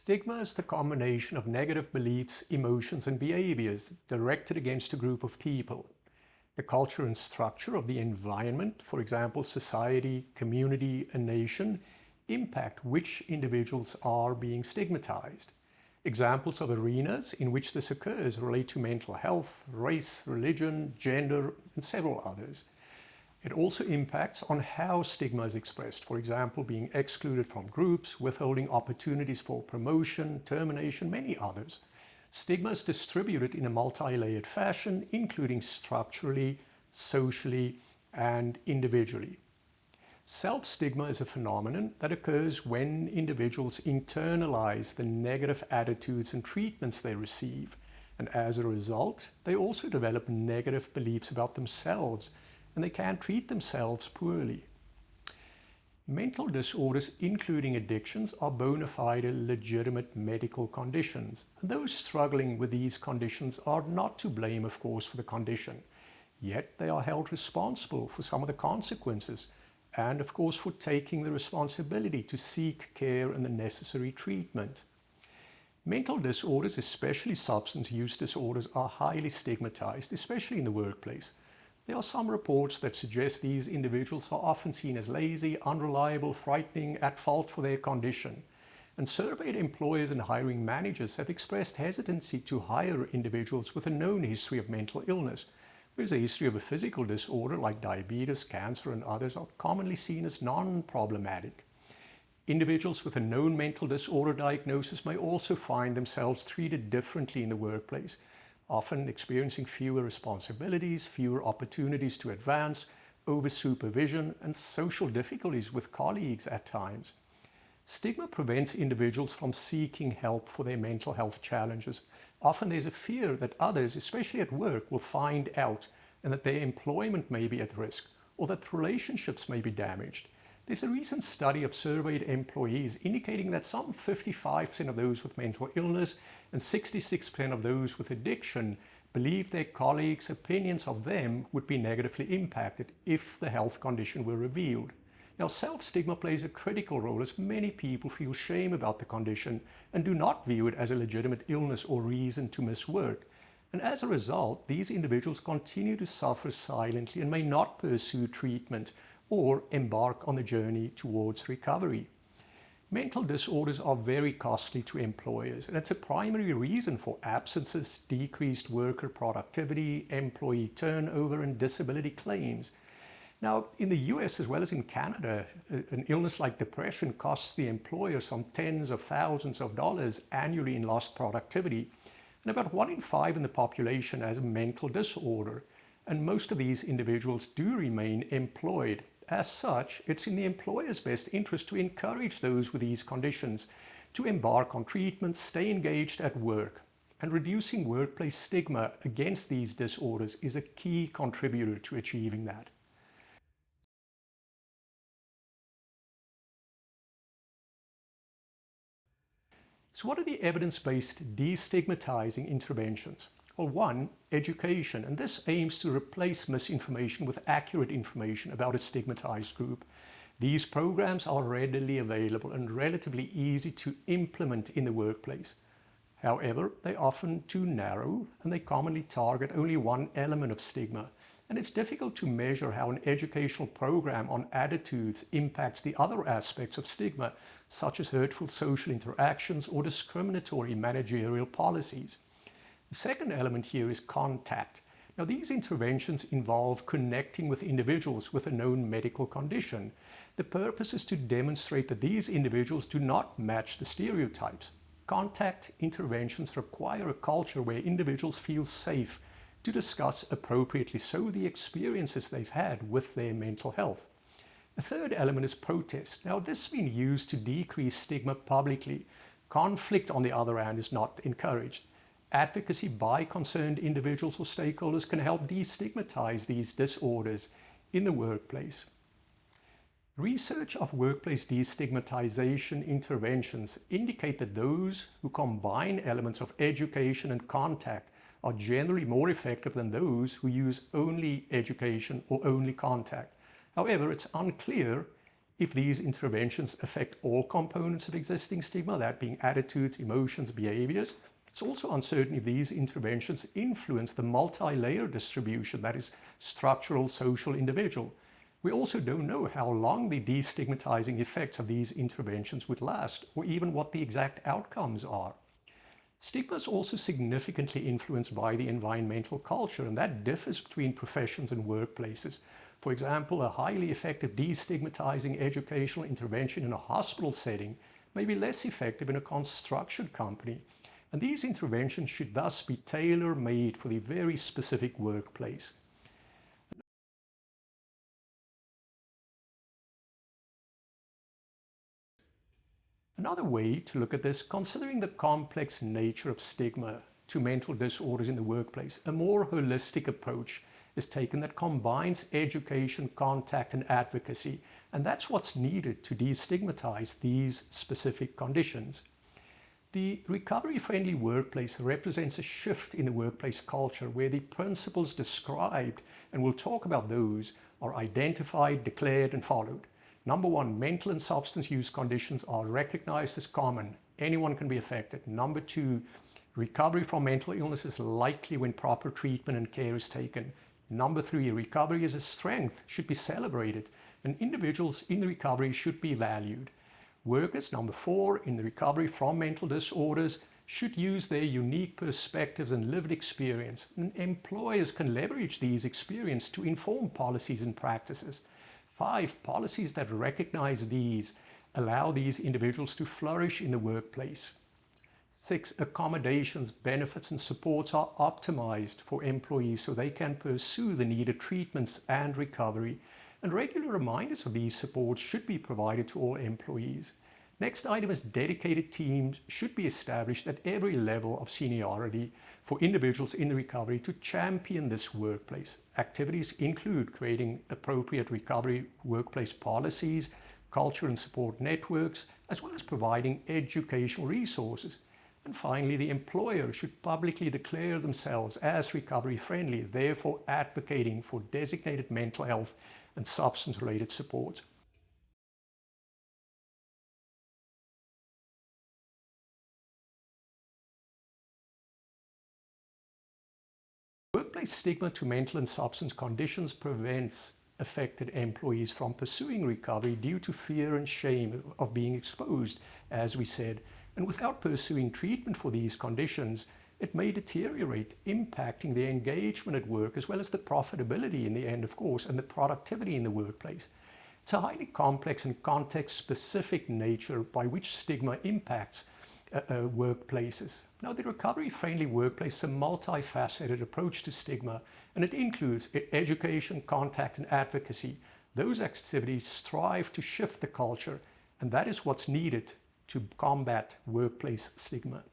Stigma is the combination of negative beliefs, emotions, and behaviors directed against a group of people. The culture and structure of the environment, for example, society, community, a nation, impact which individuals are being stigmatized. Examples of arenas in which this occurs relate to mental health, race, religion, gender, and several others. It also impacts on how stigma is expressed, for example, being excluded from groups, withholding opportunities for promotion, termination, many others. Stigma is distributed in a multi-layered fashion, including structurally, socially, and individually. Self-stigma is a phenomenon that occurs when individuals internalize the negative attitudes and treatments they receive, and as a result, they also develop negative beliefs about themselves, and they can treat themselves poorly. Mental disorders, including addictions, are bona fide legitimate medical conditions. And those struggling with these conditions are not to blame, of course, for the condition. Yet they are held responsible for some of the consequences and, of course, for taking the responsibility to seek care and the necessary treatment. Mental disorders, especially substance use disorders, are highly stigmatized, especially in the workplace. There are some reports that suggest these individuals are often seen as lazy, unreliable, frightening, at fault for their condition. And surveyed employers and hiring managers have expressed hesitancy to hire individuals with a known history of mental illness, whereas a history of a physical disorder like diabetes, cancer, and others are commonly seen as non-problematic. Individuals with a known mental disorder diagnosis may also find themselves treated differently in the workplace, often experiencing fewer responsibilities, fewer opportunities to advance, over-supervision, and social difficulties with colleagues at times. Stigma prevents individuals from seeking help for their mental health challenges. Often there's a fear that others, especially at work, will find out and that their employment may be at risk or that relationships may be damaged. There's a recent study of surveyed employees indicating that some 55% of those with mental illness and 66% of those with addiction believe their colleagues' opinions of them would be negatively impacted if the health condition were revealed. Now, self-stigma plays a critical role as many people feel shame about the condition and do not view it as a legitimate illness or reason to miss work. And as a result, these individuals continue to suffer silently and may not pursue treatment or embark on the journey towards recovery. Mental disorders are very costly to employers, and it's a primary reason for absences, decreased worker productivity, employee turnover, and disability claims. Now, in the US as well as in Canada, an illness like depression costs the employer some tens of thousands of dollars annually in lost productivity, and about 1 in 5 in the population has a mental disorder, and most of these individuals do remain employed. As such, it's in the employer's best interest to encourage those with these conditions to embark on treatment, stay engaged at work, and reducing workplace stigma against these disorders is a key contributor to achieving that. So what are the evidence-based destigmatizing interventions? Well, one, education, and this aims to replace misinformation with accurate information about a stigmatized group. These programs are readily available and relatively easy to implement in the workplace. However, they're often too narrow and they commonly target only one element of stigma. And it's difficult to measure how an educational program on attitudes impacts the other aspects of stigma, such as hurtful social interactions or discriminatory managerial policies. The second element here is contact. Now, these interventions involve connecting with individuals with a known medical condition. The purpose is to demonstrate that these individuals do not match the stereotypes. Contact interventions require a culture where individuals feel safe to discuss appropriately so the experiences they've had with their mental health. The third element is protest. Now, this has been used to decrease stigma publicly. Conflict, on the other hand, is not encouraged. Advocacy by concerned individuals or stakeholders can help destigmatize these disorders in the workplace. Research of workplace destigmatization interventions indicate that those who combine elements of education and contact are generally more effective than those who use only education or only contact. However, it's unclear if these interventions affect all components of existing stigma, that being attitudes, emotions, behaviors. It's also uncertain if these interventions influence the multi-layer distribution, that is structural, social, individual. We also don't know how long the destigmatizing effects of these interventions would last, or even what the exact outcomes are. Stigma is also significantly influenced by the environmental culture, and that differs between professions and workplaces. For example, a highly effective destigmatizing educational intervention in a hospital setting may be less effective in a construction company. And these interventions should thus be tailor-made for the very specific workplace. Another way to look at this, considering the complex nature of stigma to mental disorders in the workplace, a more holistic approach is taken that combines education, contact, and advocacy. And that's what's needed to destigmatize these specific conditions. The recovery-friendly workplace represents a shift in the workplace culture where the principles described, and we'll talk about those, are identified, declared, and followed. Number one, mental and substance use conditions are recognized as common. Anyone can be affected. Number two, recovery from mental illness is likely when proper treatment and care is taken. Number three, recovery as a strength should be celebrated, and individuals in the recovery should be valued. Workers, number four, in the recovery from mental disorders should use their unique perspectives and lived experience. And employers can leverage these experiences to inform policies and practices. 5, policies that recognize these allow these individuals to flourish in the workplace. 6, accommodations, benefits, and supports are optimized for employees so they can pursue the needed treatments and recovery. And regular reminders of these supports should be provided to all employees. Next item is dedicated teams should be established at every level of seniority for individuals in the recovery to champion this workplace. Activities include creating appropriate recovery workplace policies, culture and support networks, as well as providing educational resources. And finally, the employer should publicly declare themselves as recovery friendly, therefore advocating for designated mental health and substance-related supports. Workplace stigma to mental and substance conditions prevents affected employees from pursuing recovery due to fear and shame of being exposed, as we said. And without pursuing treatment for these conditions, it may deteriorate, impacting their engagement at work as well as the profitability in the end, of course, and the productivity in the workplace. It's a highly complex and context-specific nature by which stigma impacts workplaces. Now, the recovery-friendly workplace is a multifaceted approach to stigma, and it includes education, contact, and advocacy. Those activities strive to shift the culture, and that is what's needed to combat workplace stigma.